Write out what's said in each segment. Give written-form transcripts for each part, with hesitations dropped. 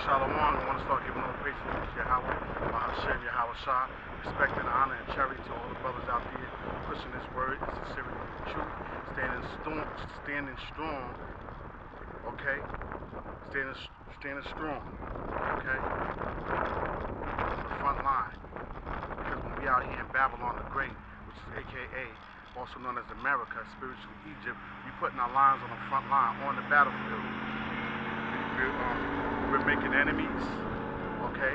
Shalom, I want to start giving all praise to Yahweh, Hashem, Yahweh Shah, respect and honor and charity to all the brothers out there pushing this word, the sincerity and the truth, standing strong, okay? Standing strong, okay? On the front line. Because when we out here in Babylon the Great, which is AKA, also known as America, spiritual Egypt, we putting our lines on the front line, on the battlefield. We're making enemies, okay?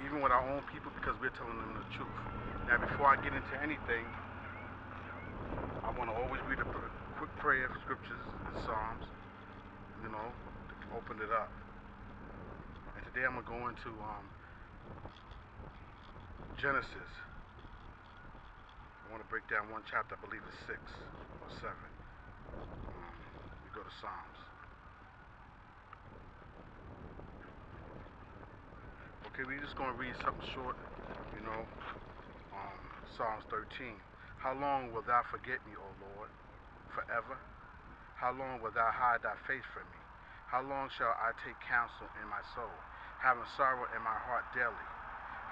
Even with our own people, because we're telling them the truth. Now, before I get into anything, I want to always read a quick prayer of scriptures and Psalms, you know, to open it up. And today I'm going to go into Genesis. I want to break down one chapter, I believe it's 6 or 7. We go to Psalms. Okay, we're just going to read something short, you know, Psalms 13. How long wilt thou forget me, O Lord? Forever? How long wilt thou hide thy face from me? How long shall I take counsel in my soul, having sorrow in my heart daily?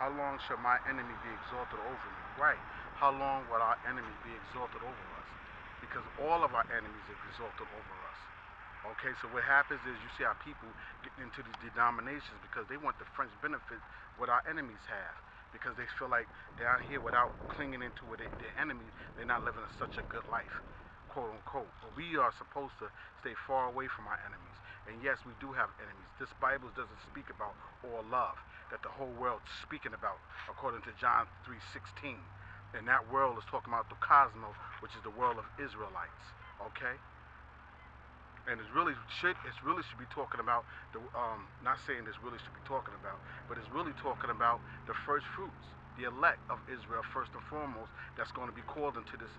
How long shall my enemy be exalted over me? Right. How long will our enemy be exalted over us? Because all of our enemies are exalted over us. Okay, so what happens is you see our people getting into these denominations because they want the fringe benefit what our enemies have. Because they feel like down here without clinging into their enemy, they're not living such a good life, quote unquote. But we are supposed to stay far away from our enemies. And yes, we do have enemies. This Bible doesn't speak about all love that the whole world's speaking about, according to John 3:16. And that world is talking about the cosmos, which is the world of Israelites. Okay? And it really should be talking about the not saying this really should be talking about, but it's really talking about the first fruits, the elect of Israel first and foremost, that's going to be called into this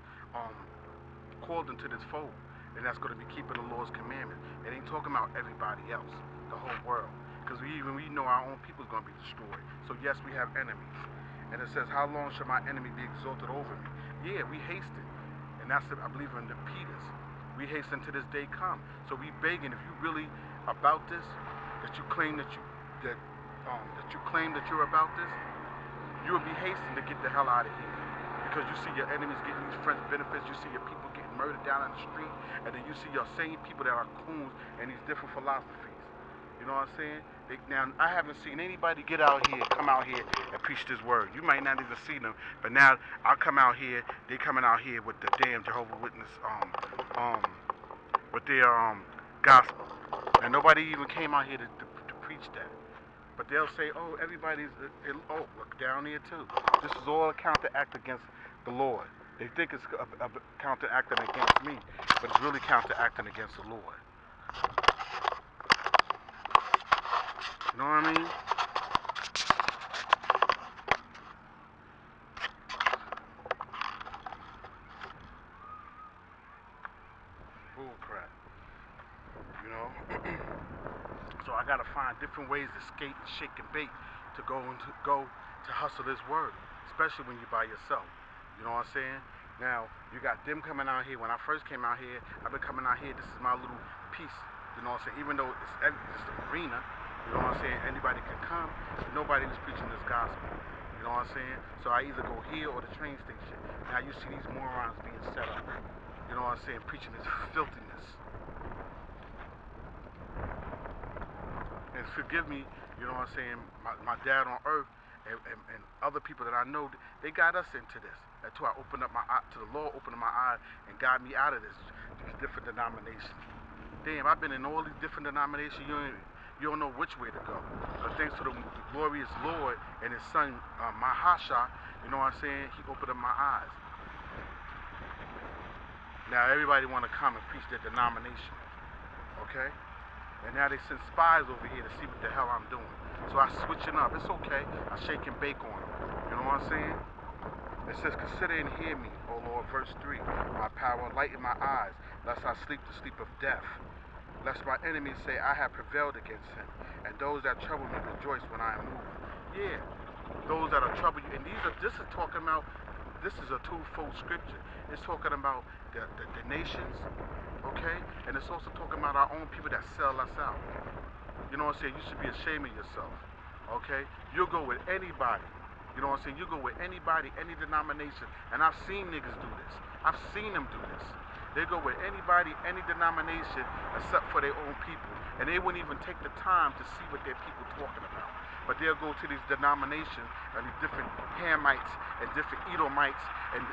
fold, and that's going to be keeping the Lord's commandments. It ain't talking about everybody else, the whole world, because we know our own people is going to be destroyed. So yes, we have enemies, and it says, "How long shall my enemy be exalted over me?" Yeah, we hasten, and that's I believe in the Peters. We hasten to this day come. So we begging, if you really about this, that you claim that you're about this, you will be hastening to get the hell out of here. Because you see your enemies getting these friends benefits, you see your people getting murdered down on the street, and then you see your same people that are coons and these different philosophies. You know what I'm saying? Now, I haven't seen anybody come out here and preach this word. You might not even see them, but now I'll come out here, they coming out here with the damn Jehovah's Witness, with their gospel. And nobody even came out here to preach that. But they'll say, oh, everybody's, look down here too. This is all a counteract against the Lord. They think it's counteracting against me, but it's really counteracting against the Lord. You know what I mean? Bull crap. You know? So I gotta find different ways to skate and shake and bake to go to hustle this word, especially when you're by yourself. You know what I'm saying? Now, you got them coming out here. When I first came out here, I've been coming out here. This is my little piece. You know what I'm saying? Even though it's an arena, you know what I'm saying? Anybody can come. Nobody was preaching this gospel. You know what I'm saying? So I either go here or the train station. Now you see these morons being set up. You know what I'm saying? Preaching this filthiness. And forgive me, you know what I'm saying? My dad on earth and other people that I know, they got us into this. That's why I opened up my eye to the Lord, opened my eyes and got me out of these different denominations. Damn, I've been in all these different denominations. You don't know which way to go. But thanks to the glorious Lord and His Son, Mahasha, you know what I'm saying? He opened up my eyes. Now everybody want to come and preach their denomination, okay? And now they send spies over here to see what the hell I'm doing. So I switching up. It's okay. I shake and bake on them. You know what I'm saying? It says, consider and hear me, O Lord, verse 3. My power, lighten my eyes, lest I sleep the sleep of death. Lest my enemies say, I have prevailed against him. And those that trouble me rejoice when I am moved. Yeah, those that are trouble you. And this is talking about, this is a twofold scripture. It's talking about the nations, okay? And it's also talking about our own people that sell us out. You know what I'm saying? You should be ashamed of yourself. Okay? You'll go with anybody. You know what I'm saying? You go with anybody, any denomination. And I've seen niggas do this. I've seen them do this. They go with anybody, any denomination, except for their own people. And they wouldn't even take the time to see what their people talking about. But they'll go to these denominations and these different Hamites and different Edomites and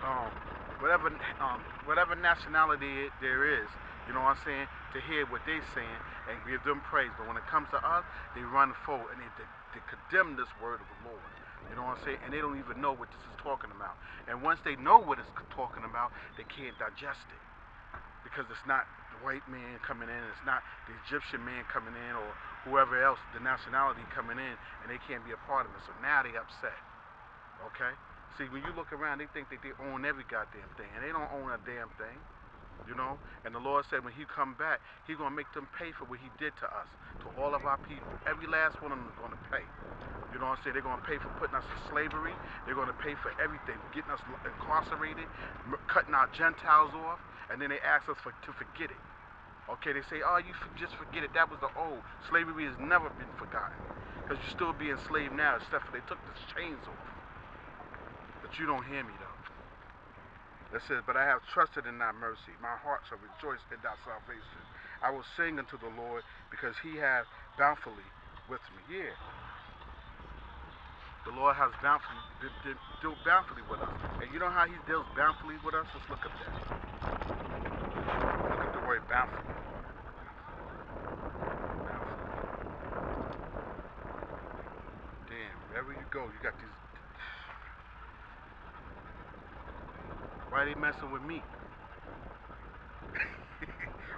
um, whatever nationality there is, you know what I'm saying, to hear what they're saying and give them praise. But when it comes to us, they run forward and they condemn this word of the Lord. You know what I'm saying? And they don't even know what this is talking about. And once they know what it's talking about, they can't digest it. Because it's not the white man coming in, it's not the Egyptian man coming in, or whoever else, the nationality coming in, and they can't be a part of it. So now they upset. Okay? See, when you look around, they think that they own every goddamn thing, and they don't own a damn thing. You know? And the Lord said when he come back, he's going to make them pay for what he did to us, to all of our people. Every last one of them is going to pay. You know what I'm saying? They're going to pay for putting us in slavery. They're going to pay for everything, getting us incarcerated, cutting our Gentiles off, and then they ask us to forget it. Okay, they say, oh, you just forget it. That was the old. Slavery has never been forgotten. Because you're still being enslaved now, except for they took the chains off. But you don't hear me, though. It says, but I have trusted in thy mercy. My heart shall rejoice in thy salvation. I will sing unto the Lord because he hath bountifully with me. Yeah. The Lord has dealt bountifully with us. And you know how he deals bountifully with us? Let's look at that. Look at the word bountifully. Damn, wherever you go, you got these. Why are they messing with me?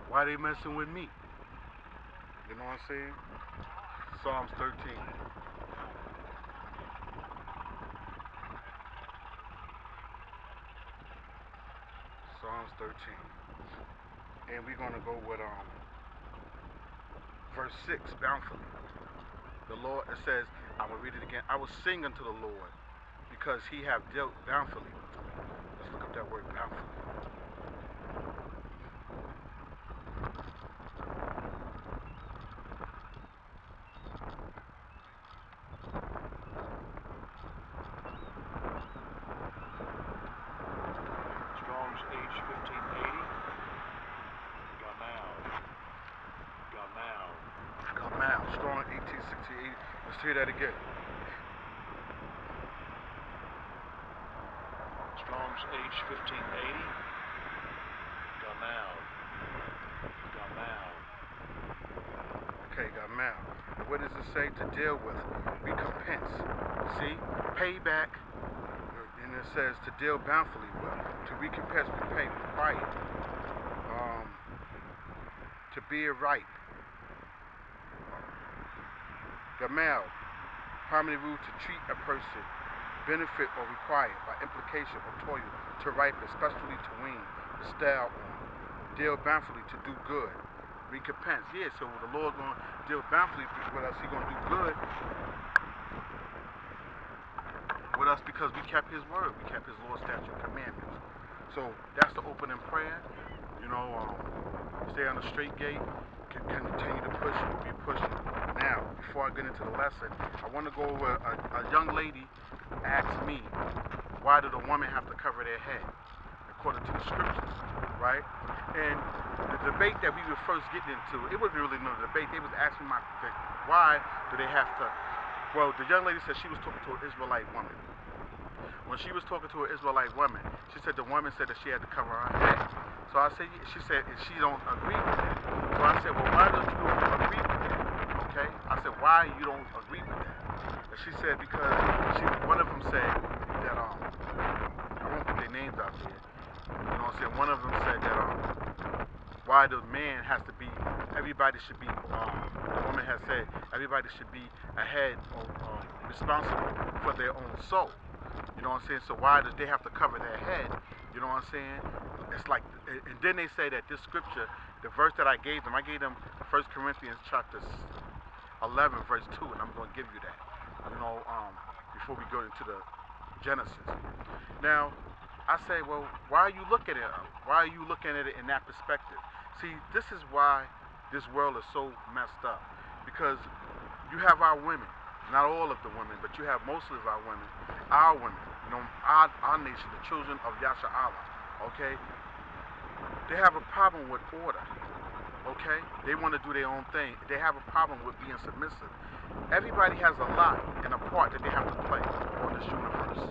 Why are they messing with me? You know what I'm saying? Psalms 13. Psalms 13. And we're going to go with verse 6, bountifully. The Lord, it says, I will read it again. I will sing unto the Lord because he hath dealt bountifully with me. Let's look up that word bountifully. Strong's H1580. Gamal. Strong 1868. Let's hear that again. Strong's H1580. Gamal. Okay, Gamal. What does it say? To deal with recompense. See? Payback. And it says to deal bountifully with. To recompense, repay, require. To be right. Gamal. Harmony rule to treat a person, benefit or require by implication or toil, to ripen, especially to wean, bestow on, deal bountifully to do good, recompense. Yeah, so the Lord going to deal bountifully with us. He's going to do good with us because we kept his word. We kept his Lord's statute and commandments. So that's the opening prayer. You know, stay on the straight gate, continue to push what we're pushing. Now, before I get into the lesson, I want to go over a young lady asked me, why did a woman have to cover their head? According to the scriptures, right? And the debate that we were first getting into, it wasn't really no debate. They was asking why do they have to, well, the young lady said she was talking to an Israelite woman. When she was talking to an Israelite woman, she said the woman said that she had to cover her head. So I said, she said, she don't agree with that. So I said, well, why don't you agree with that? Okay? I said, why you don't agree with that? And she said, because one of them said that, I won't put their names out there. You know what I'm saying? One of them said that, why the man has to be, everybody should be, the woman has said, everybody should be ahead or responsible for their own soul. You know what I'm saying? So why does they have to cover their head? You know what I'm saying? It's like, and then they say that this scripture, the verse that I gave them 1 Corinthians chapter 11, verse 2, and I'm going to give you that, you know, before we go into the Genesis. Now, I say, well, why are you looking at it? Why are you looking at it in that perspective? See, this is why This world is so messed up because you have our women, not all of the women, but you have most of our women, you know, our nation, the children of Yasha Allah, okay? They have a problem with order, okay? They want to do their own thing. They have a problem with being submissive. Everybody has a lot and a part that they have to play on this universe,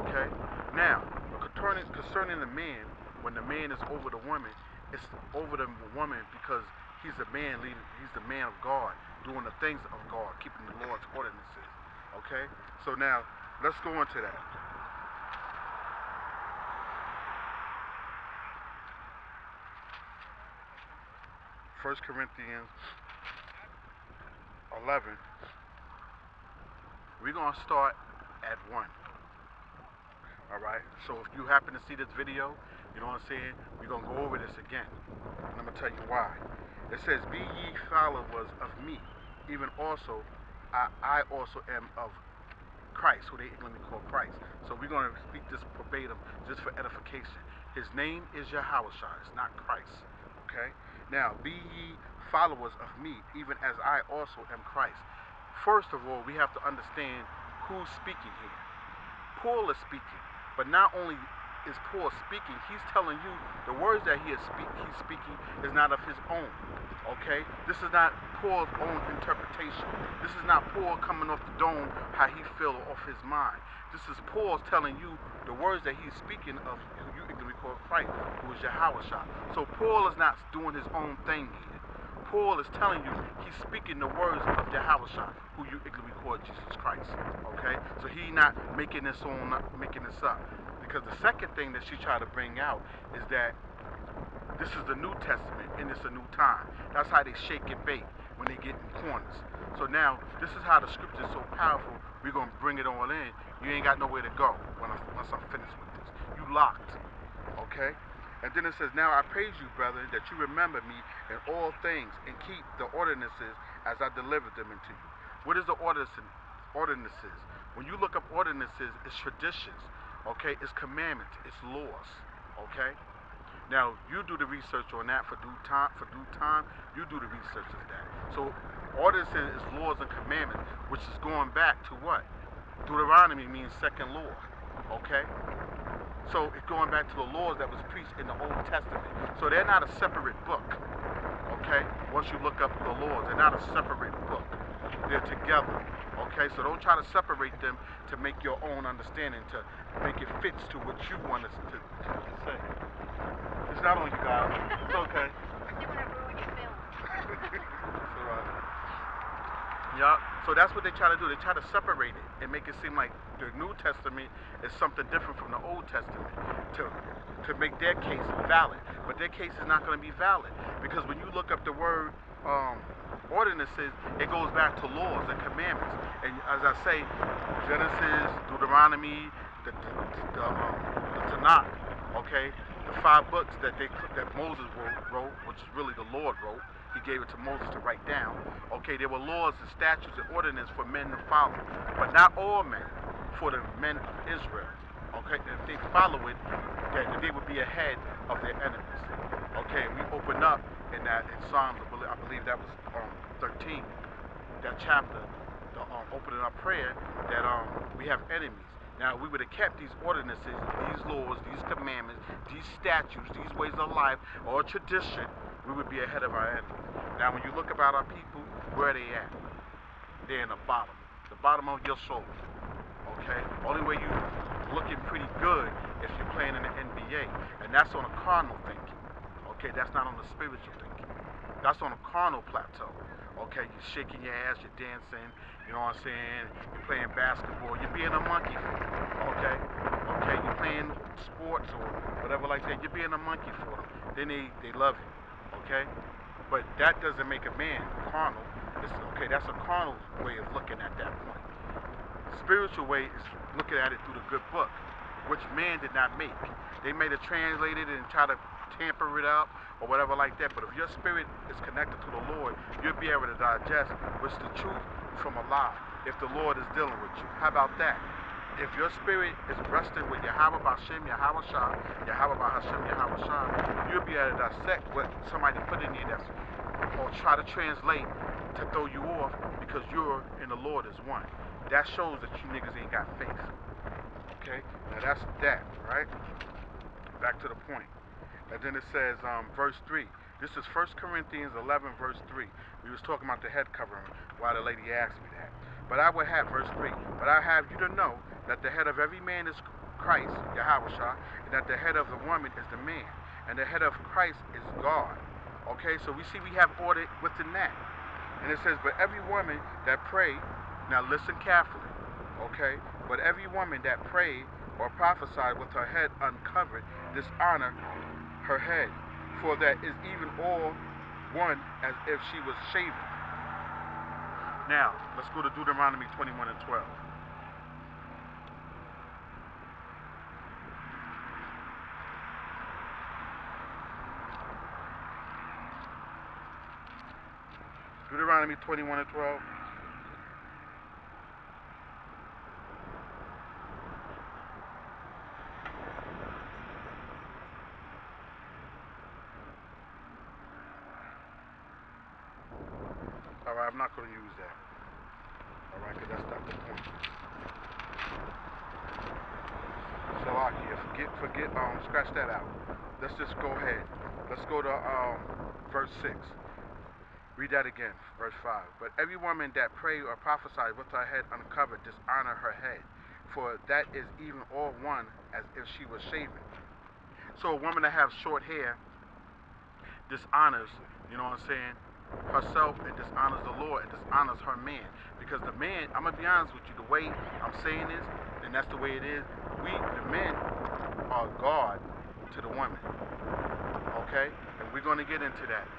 okay? Now, concerning the man, when the man is over the woman, it's over the woman because he's the man leading, he's the man of God, doing the things of God, keeping the Lord's ordinances, okay? So now, let's go into that. First Corinthians 11. We're going to start at 1. Alright? So if you happen to see this video, you know what I'm saying? We're going to go over this again. And I'm going to tell you why. It says, be ye followers of me, even also I also am of Christ, who they ignorantly call Christ. So we're going to speak this verbatim just for edification. His name is Yahushua, it's not Christ. Okay? Now, be ye followers of me, even as I also am Christ. First of all, we have to understand who's speaking here. Paul is speaking, but not only is Paul speaking, he's telling you the words that he's speaking is not of his own. Okay? This is not Paul's own interpretation. This is not Paul coming off the dome how he feel off his mind. This is Paul telling you the words that he's speaking of, who you can call Christ, who is Yahushua. So Paul is not doing his own thing here. Paul is telling you he's speaking the words of Yahushua, who you ignorantly call Jesus Christ. Okay? So he's not making this up. Because the second thing that she tried to bring out is that this is the New Testament and it's a new time. That's how they shake and bake when they get in corners. So now, this is how the scripture is so powerful. We're going to bring it all in. You ain't got nowhere to go once I'm finished with this. You locked. Okay? And then it says, now I praise you, brethren, that you remember me in all things and keep the ordinances as I delivered them unto you. What is the ordinances? When you look up ordinances, it's traditions. Okay, it's commandments, it's laws. Okay, now you do the research on that for due time. You do the research of that. So ordinances is laws and commandments, which is going back to what? Deuteronomy means second law. Okay, so it's going back to the laws that was preached in the Old Testament. So they're not a separate book. Okay, once you look up the laws, they're not a separate book. They're together. Okay, so don't try to separate them to make your own understanding, to make it fits to what you want us to say. It's not on you guys. It's okay. You want to ruin your film. It's alright. Yeah, so that's what they try to do. They try to separate it and make it seem like the New Testament is something different from the Old Testament to make their case valid. But their case is not going to be valid because when you look up the word ordinances, it goes back to laws and commandments. And as I say, Genesis, Deuteronomy, the Tanakh, okay, the 5 books that Moses wrote, which is really the Lord wrote. He gave it to Moses to write down. Okay, there were laws and statutes and ordinances for men to follow, but not all men, for the men of Israel. Okay, and if they follow it, that they would be ahead of their enemies. Okay, we open up in Psalms, I believe that was 13, that chapter, the opening up prayer, that we have enemies. Now, we would have kept these ordinances, these laws, these commandments, these statutes, these ways of life, or tradition, we would be ahead of our enemies. Now, when you look about our people, where are they at? They're in the bottom of your soul. Okay? Only way you looking pretty good if you're playing in the NBA, and that's on a carnal thinking. Okay, that's not on the spiritual thinking. That's on a carnal plateau. Okay, you're shaking your ass, you're dancing, you know what I'm saying? You're playing basketball, you're being a monkey for them. Okay? Okay, you're playing sports or whatever like that, you're being a monkey for them. Then they love you. Okay? But that doesn't make a man carnal. Okay, that's a carnal way of looking at that point. Spiritual way is looking at it through the good book, which man did not make. They may have translated it and try to tamper it up or whatever like that, but if your spirit is connected to the Lord, you'll be able to digest what's the truth from a lie if the Lord is dealing with you. How about that? If your spirit is resting with Yahweh B'Hashem, Yahweh Shah, Yahweh B'Hashem, Yahweh Shah, you'll be able to dissect what somebody put in there that's or try to translate to throw you off because you're and the Lord is one. That shows that you niggas ain't got faith. Okay? Now that's that, right? Back to the point. And then it says, verse 3. This is 1 Corinthians 11, verse 3. We was talking about the head covering while the lady asked me that. But I would have, verse 3, but I have you to know that the head of every man is Christ, Yahushua, and that the head of the woman is the man, and the head of Christ is God. Okay, so we see we have order within that. And it says, but every woman that prayed, now listen carefully, okay, but every woman that prayed or prophesied with her head uncovered dishonor her head, for that is even all one as if she was shaven. Now, let's go to Deuteronomy 21 and 12. Deuteronomy 21 and 12. Alright, I'm not going to use that. Alright, because that's not the point. So, forget, scratch that out. Let's just go ahead. Let's go to verse 6. Read that again, verse 5. But every woman that prayed or prophesied with her head uncovered dishonor her head, for that is even all one as if she was shaven. So a woman that has short hair dishonors, you know what I'm saying, herself, and dishonors the Lord and dishonors her man. Because the man, I'm going to be honest with you, the way I'm saying this, and that's the way it is, the men are God to the woman. Okay? And we're going to get into that.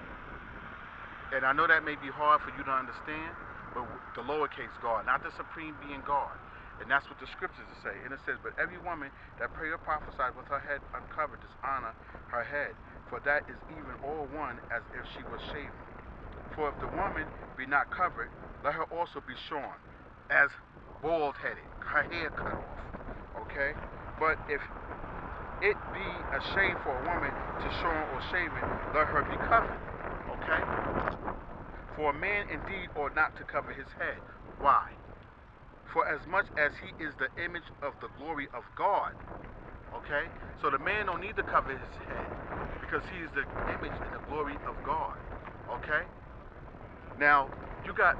And I know that may be hard for you to understand, but the lowercase God, not the supreme being God. And that's what the scriptures say. And it says, but every woman that prayed or prophesied with her head uncovered dishonor her head, for that is even all one as if she was shaven. For if the woman be not covered, let her also be shorn, as bald-headed, her hair cut off. Okay? But if it be a shame for a woman to shorn or shaven, let her be covered. Okay? For a man indeed ought not to cover his head. Why? For as much as he is the image of the glory of God. Okay? So the man don't need to cover his head because he is the image and the glory of God. Okay? Now, you got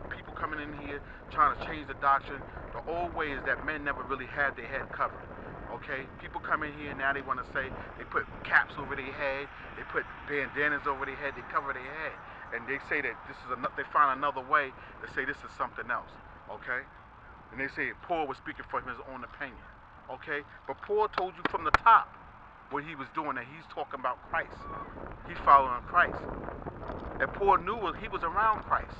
people coming in here trying to change the doctrine. The old way is that men never really had their head covered. Okay? People come in here now, they want to say they put caps over their head, they put bandanas over their head, they cover their head. And they say that this is they find another way to say this is something else. Okay? And they say Paul was speaking from his own opinion. Okay? But Paul told you from the top what he was doing, that he's talking about Christ. He's following Christ. And Paul knew he was around Christ,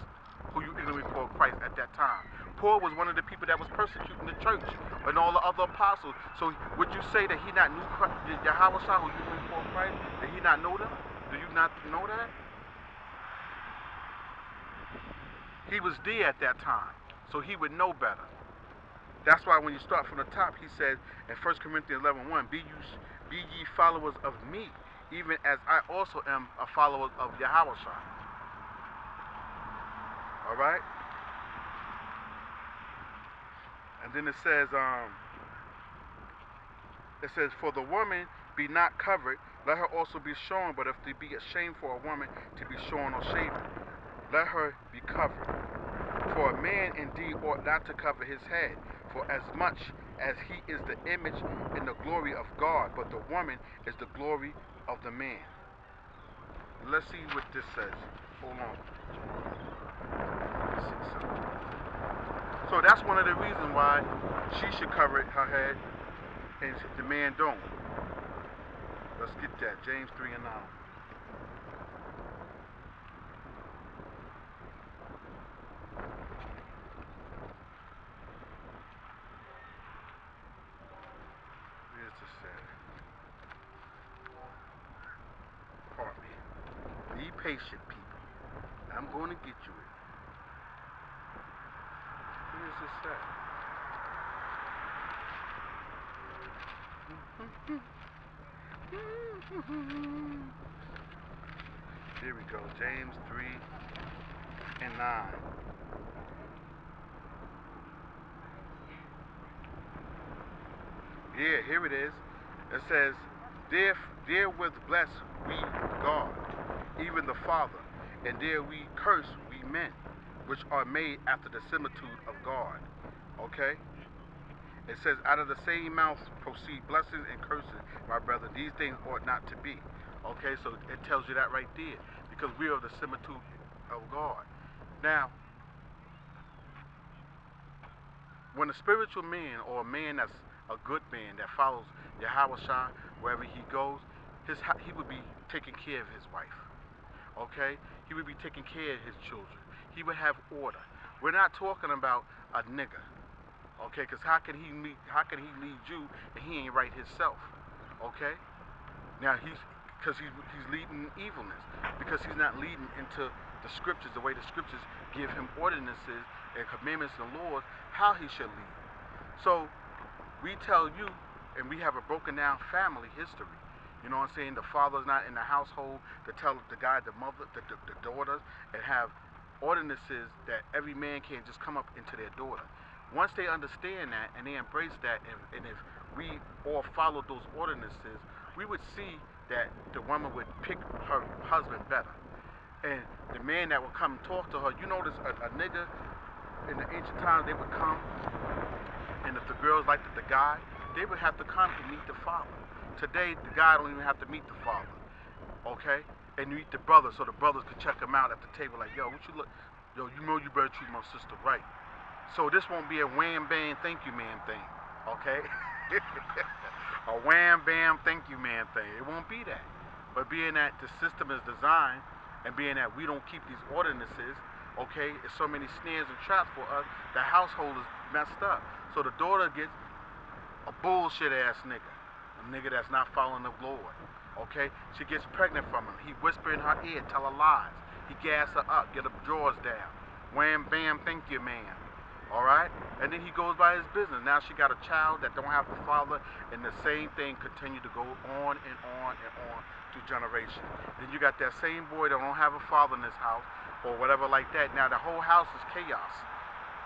who you ignorantly call Christ at that time. Paul was one of the people that was persecuting the church and all the other apostles. So would you say that he not knew Christ, Yahushua, who you ignorantly call Christ? Did he not know them? Do you not know that? He was there at that time, so he would know better. That's why when you start from the top, he says in 1 Corinthians 11:1, be ye followers of me, even as I also am a follower of Yahushua. All right? And then it says, for the woman be not covered, let her also be shorn. But if there be a shame for a woman to be shorn or shaven, let her be covered. For a man indeed ought not to cover his head, for as much as he is the image and the glory of God, but the woman is the glory of the man. Let's see what this says. Hold on. Let's see something. So that's one of the reasons why she should cover her head and the man don't. Let's get that. James 3 and 9. Where's this at? Pardon me. Be patient, people. I'm going to get you it. Where is this at? Here we go. James 3 and 9. Yeah, here it is. It says, Therewith bless we God, even the Father, and there we curse we men, which are made after the similitude of God. Okay? It says, out of the same mouth proceed blessings and curses, my brother. These things ought not to be. Okay, so it tells you that right there, because we are the similitude of God. Now, when a spiritual man, or a man that's a good man that follows Yahweh Shai wherever he goes, he would be taking care of his wife. Okay? He would be taking care of his children. He would have order. We're not talking about a nigger. Okay? Because how can he lead you and he ain't right himself? Okay? Now because he's leading evilness, because he's not leading into the scriptures, the way the scriptures give him ordinances and commandments and laws, how he should lead. So we tell you, and we have a broken down family history. You know what I'm saying? The father's not in the household to tell the guy, the mother, the daughters, and have ordinances that every man can't just come up into their daughter. Once they understand that and they embrace that, and if we all follow those ordinances, we would see that the woman would pick her husband better. And the man that would come and talk to her, you notice a nigga in the ancient times, they would come, and if the girls liked the guy, they would have to come and meet the father. Today, the guy don't even have to meet the father, okay? And meet the brother, so the brothers could check him out at the table, like, yo, what you look, yo, you know you better treat my sister right. So this won't be a wham bam thank you man thing, okay? A wham bam thank you man thing. It won't be that. But being that the system is designed, and being that we don't keep these ordinances, okay, it's so many snares and traps for us, the household is messed up. So the daughter gets a bullshit ass nigga, a nigga that's not following the Lord, okay? She gets pregnant from him. He whisper in her ear, tell her lies. He gas her up, get her drawers down. Wham bam thank you man. Alright? And then he goes by his business. Now she got a child that don't have the father, and the same thing continue to go on and on and on through generations. Then you got that same boy that don't have a father in his house, or whatever like that. Now the whole house is chaos.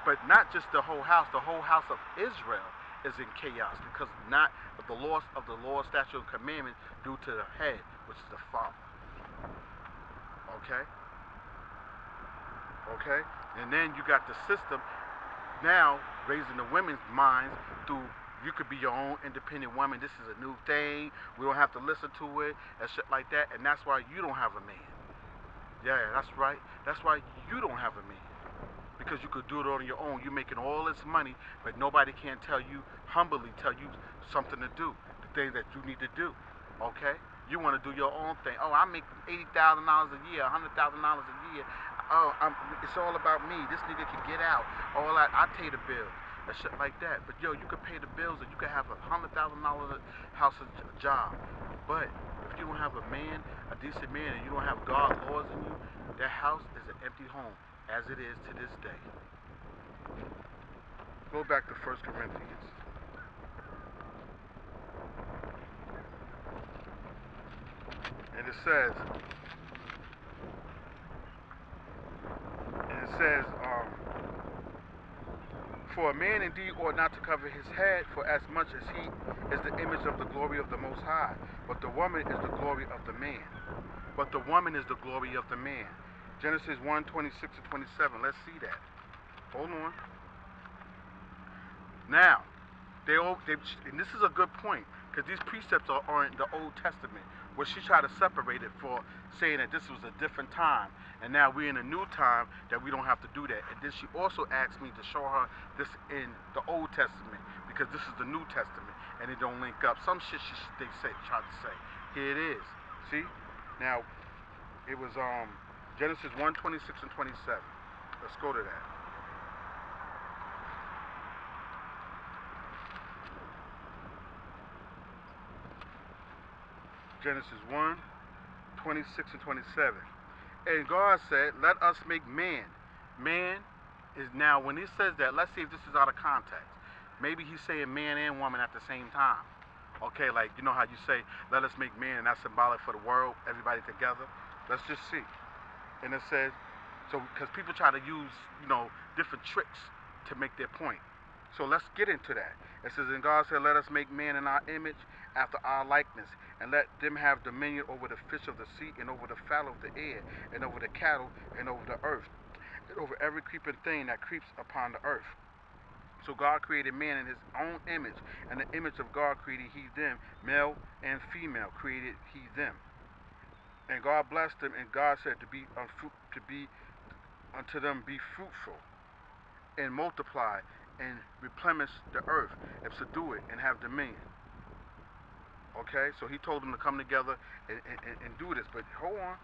But not just the whole house of Israel is in chaos, because not of the loss of the law, statute, and commandment due to the head, which is the father. Okay? Okay? And then you got the system now raising the women's minds through, you could be your own independent woman. This is a new thing. We don't have to listen to it and shit like that. And that's why you don't have a man. Yeah, that's right. That's why you don't have a man. Because you could do it on your own. You're making all this money, but nobody can humbly tell you something to do. The things that you need to do. Okay? You want to do your own thing. Oh, I make $80,000 a year, $100,000 a year. Oh, it's all about me. This nigga can get out. All that, I pay the bills and shit like that. But yo, you could pay the bills and you could have $100,000 house job. But if you don't have a man, a decent man, and you don't have God laws in you, that house is an empty home, as it is to this day. Go back to 1 Corinthians. And it says, for a man indeed ought not to cover his head, for as much as he is the image of the glory of the Most High, but the woman is the glory of the man. But the woman is the glory of the man. Genesis 1:26-27. Let's see that. Hold on. Now, and this is a good point, because these precepts are in the Old Testament, where she tried to separate it for saying that this was a different time, and now we're in a new time that we don't have to do that. And then she also asked me to show her this in the Old Testament, because this is the New Testament, and it don't link up. Some shit they tried to say. Here it is. See? Now, it was Genesis 1:26-27. Let's go to that. Genesis 1:26-27. And God said, let us make man. Man is now, when he says that, let's see if this is out of context. Maybe he's saying man and woman at the same time. Okay, like, you know how you say, let us make man, and that's symbolic for the world, everybody together. Let's just see. And it says, so because people try to use, different tricks to make their point. So let's get into that. It says, and God said, let us make man in our image after our likeness, and let them have dominion over the fish of the sea, and over the fowl of the air, and over the cattle, and over the earth, and over every creeping thing that creeps upon the earth. So God created man in his own image, and the image of God created he them, male and female created he them. And God blessed them, and God said to be unto them be fruitful, and multiply, and replenish the earth, and subdue it, and have dominion. Okay, so he told them to come together and do this. But hold on.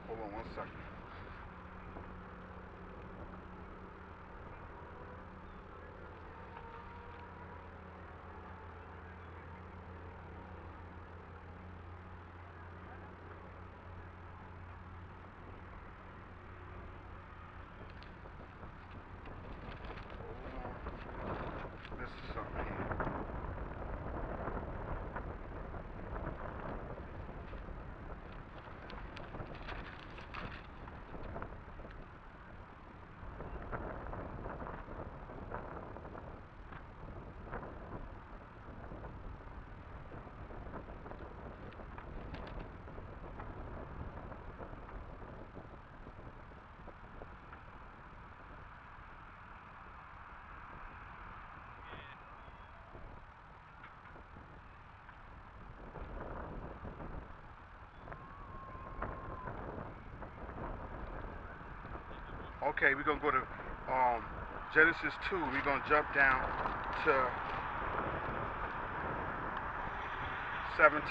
Hold on 1 second. This is something here. Okay, we're gonna go to Genesis 2. We're gonna jump down to 17.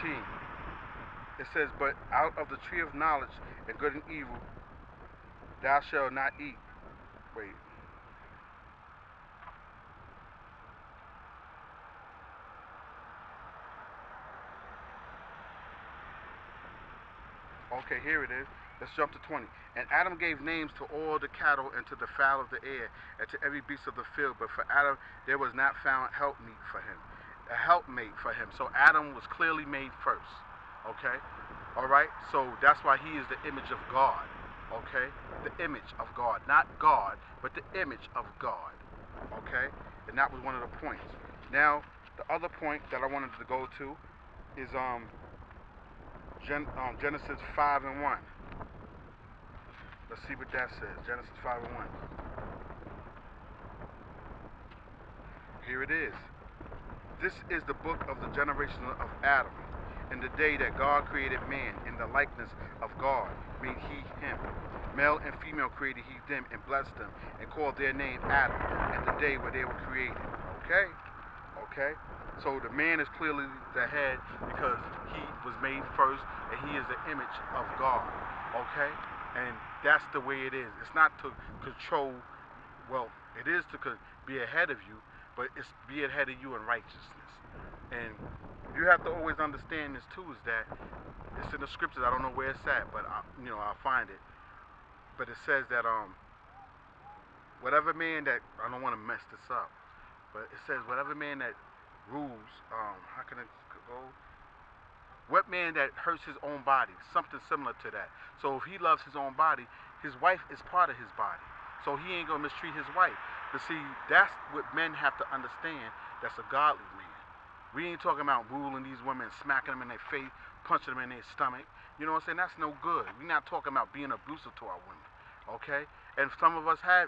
It says, but out of the tree of knowledge and good and evil thou shalt not eat. Wait. Okay, here it is. Let's jump to 20. And Adam gave names to all the cattle and to the fowl of the air and to every beast of the field. But for Adam there was not found helpmeet for him, a helpmate for him. So Adam was clearly made first. Okay? Alright? So that's why he is the image of God. Okay? The image of God. Not God, but the image of God. Okay? And that was one of the points. Now, the other point that I wanted to go to is Genesis 5 and 1. Let's see what that says. Genesis 5 and 1. Here it is. This is the book of the generation of Adam. In the day that God created man, in the likeness of God made he him. Male and female created he them, and blessed them, and called their name Adam, in the day where they were created. Okay? Okay? So the man is clearly the head because he was made first, and he is the image of God. Okay? And that's the way it is. It's not to control, well, it is to be ahead of you, but it's be ahead of you in righteousness. And you have to always understand this too, is that it's in the scriptures. I don't know where it's at, but I'll find it. But it says that whatever man that, I don't want to mess this up, but it says whatever man that rules, how can it go? What man that hurts his own body? Something similar to that. So if he loves his own body, his wife is part of his body. So he ain't gonna mistreat his wife. But see, that's what men have to understand. That's a godly man. We ain't talking about ruling these women, smacking them in their face, punching them in their stomach. You know what I'm saying? That's no good. We're not talking about being abusive to our women. Okay? And some of us had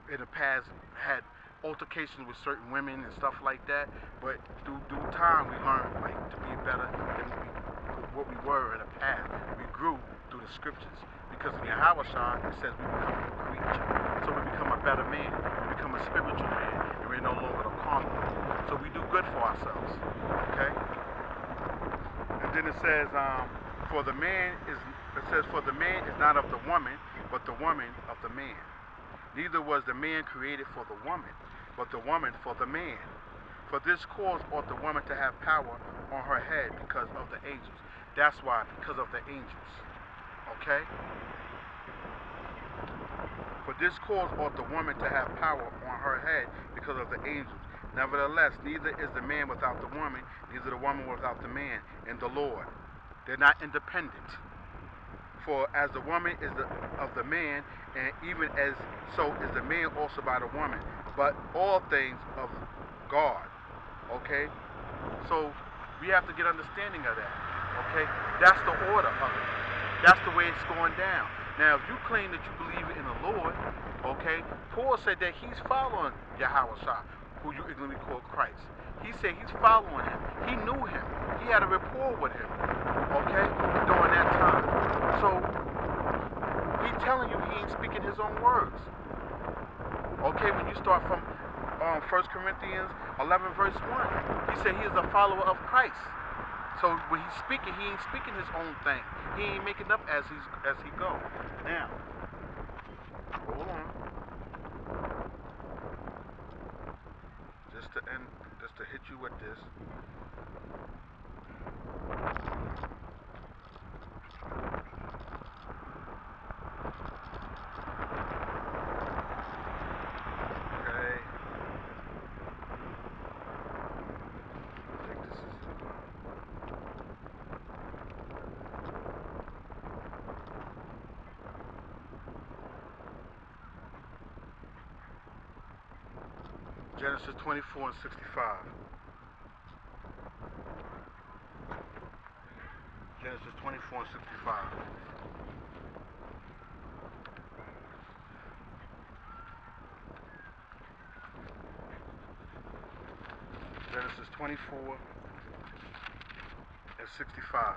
in the past had altercations with certain women and stuff like that, but through time we learned to be better than what we were in the past. We grew through the scriptures because in Yahweh Shah it says we become a new creature. So we become a better man, we become a spiritual man, and we're no longer a carnal man. So we do good for ourselves. Okay? And then it says, for the man is not of the woman, but the woman of the man. Neither was the man created for the woman, but the woman for the man. For this cause ought the woman to have power on her head because of the angels. That's why, because of the angels. Okay? For this cause ought the woman to have power on her head because of the angels. Nevertheless, neither is the man without the woman, neither the woman without the man in the Lord. They're not independent. For as the woman is of the man, and even as so is the man also by the woman. But all things of God. Okay? So we have to get understanding of that. Okay? That's the order of it. That's the way it's going down. Now, if you claim that you believe in the Lord, okay, Paul said that he's following Yahweh Shah, who you ignorantly call Christ. He said he's following him. He knew him. He had a rapport with him, okay, during that time. So, he's telling you he ain't speaking his own words. Okay, when you start from 1 Corinthians 11 verse 1, he said he is a follower of Christ. So when he's speaking, he ain't speaking his own thing. He ain't making up as he go. Now, hold on. Just to hit you with this. Okay. I think this is Genesis 24 and 65. Genesis 24 and 65. Genesis 24 and 65.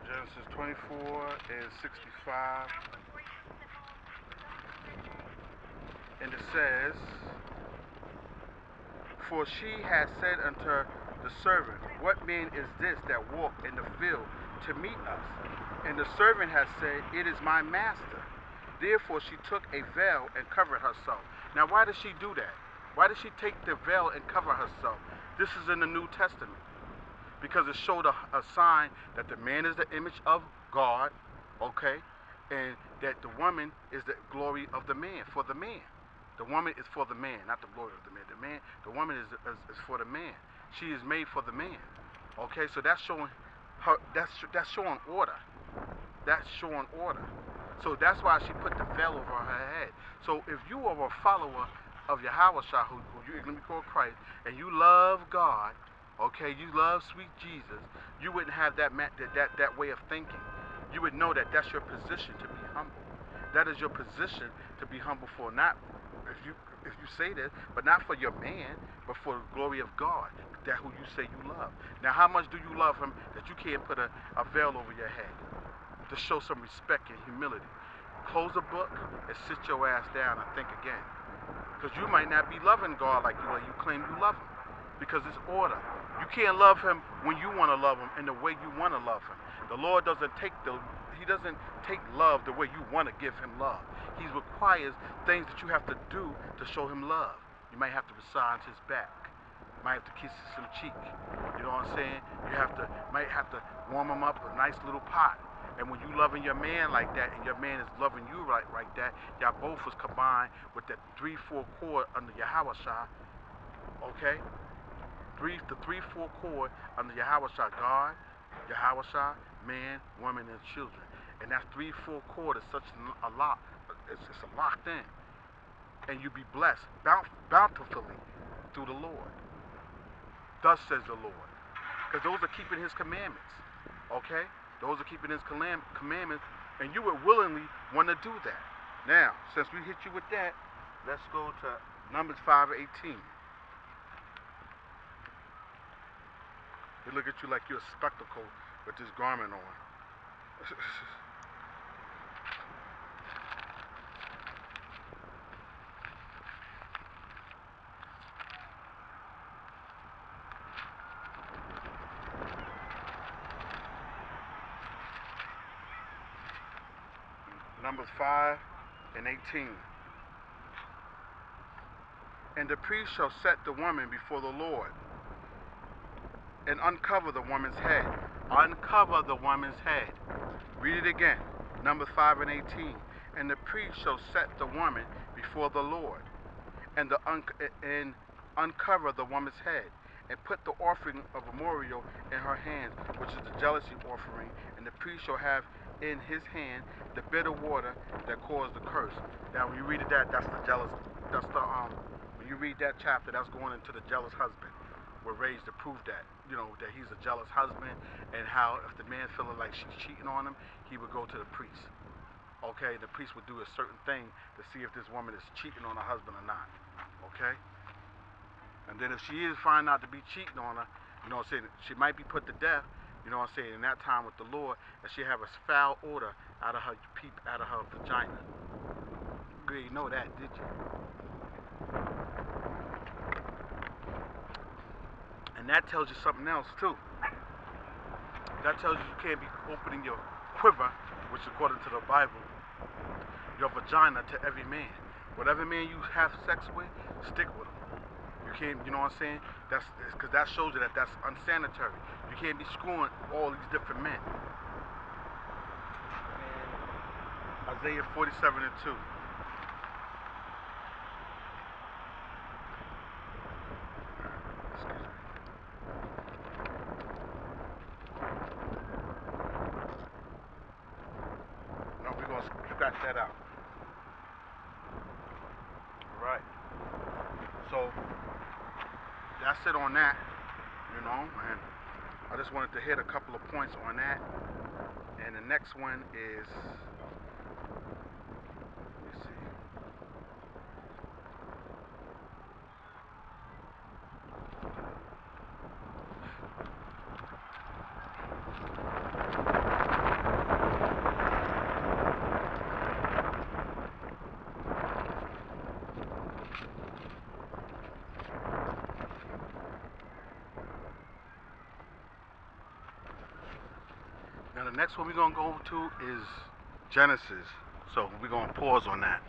Genesis 24 and 65. And it says, for she has said unto the servant, what man is this that walk in the field to meet us? And the servant has said, it is my master. Therefore she took a veil and covered herself. Now why does she do that? Why does she take the veil and cover herself? This is in the New Testament. Because it showed a sign that the man is the image of God, okay? And that the woman is the glory of the man, for the man. The woman is for the man, not the glory of the man. The woman is for the man. She is made for the man. Okay, so that's showing her. That's showing order. That's showing order. So that's why she put the veil over her head. So if you are a follower of Yahweh Shah, who you ignorantly call Christ, and you love God, okay, you love sweet Jesus, you wouldn't have that way of thinking. You would know that that's your position to be humble. That is your position to be humble for, not if you say this, but not for your man, but for the glory of God, that who you say you love. Now, how much do you love him that you can't put a veil over your head to show some respect and humility? Close the book and sit your ass down and think again, because you might not be loving God like you claim you love him, because it's order. You can't love him when you want to love him in the way you want to love him. The Lord doesn't take love the way you want to give him love. He requires things that you have to do to show him love. You might have to massage his back. You might have to kiss some cheek. You know what I'm saying? Might have to warm him up with a nice little pot. And when you loving your man like that, and your man is loving you like that, y'all both was combined with that 3/4 chord under Yahweh Shah. Okay? The 3/4 chord under Yahweh Shah, God, Yahweh Shah, man, woman, and children. And that 3/4 chord is such a lot. It's locked in. And you be blessed bountifully through the Lord. Thus says the Lord. Because those are keeping his commandments. Okay? Those are keeping his commandments. And you would willingly want to do that. Now, since we hit you with that, let's go to Numbers 5:18. They look at you like you're a spectacle with this garment on. Numbers 5 and 18. And the priest shall set the woman before the Lord, and uncover the woman's head. Uncover the woman's head. Read it again. Numbers 5 and 18. And the priest shall set the woman before the Lord, and uncover the woman's head, and put the offering of memorial in her hand, which is the jealousy offering. And the priest shall have in his hand the bitter water that caused the curse. Now, when you read that, that's the jealous. That's the When you read that chapter, that's going into the jealous husband. We're raised to prove that, that he's a jealous husband, and how if the man feeling like she's cheating on him, he would go to the priest. Okay, the priest would do a certain thing to see if this woman is cheating on her husband or not. Okay, and then if she is found out to be cheating on her, she might be put to death. In that time with the Lord, and she have a foul odor out of her vagina. You didn't know that, did you? And that tells you something else too. That tells you can't be opening your quiver, which according to the Bible, your vagina to every man. Whatever man you have sex with, stick with him. You can't, That's because that shows you that that's unsanitary. You can't be screwing all these different men. Isaiah 47 and 2. No, we're going to scratch that out. Alright. So, that's it on that, and I just wanted to hit a couple of points on that. And the next one is, let me see. Now the next one we're going to go to is Genesis. So we're going to pause on that.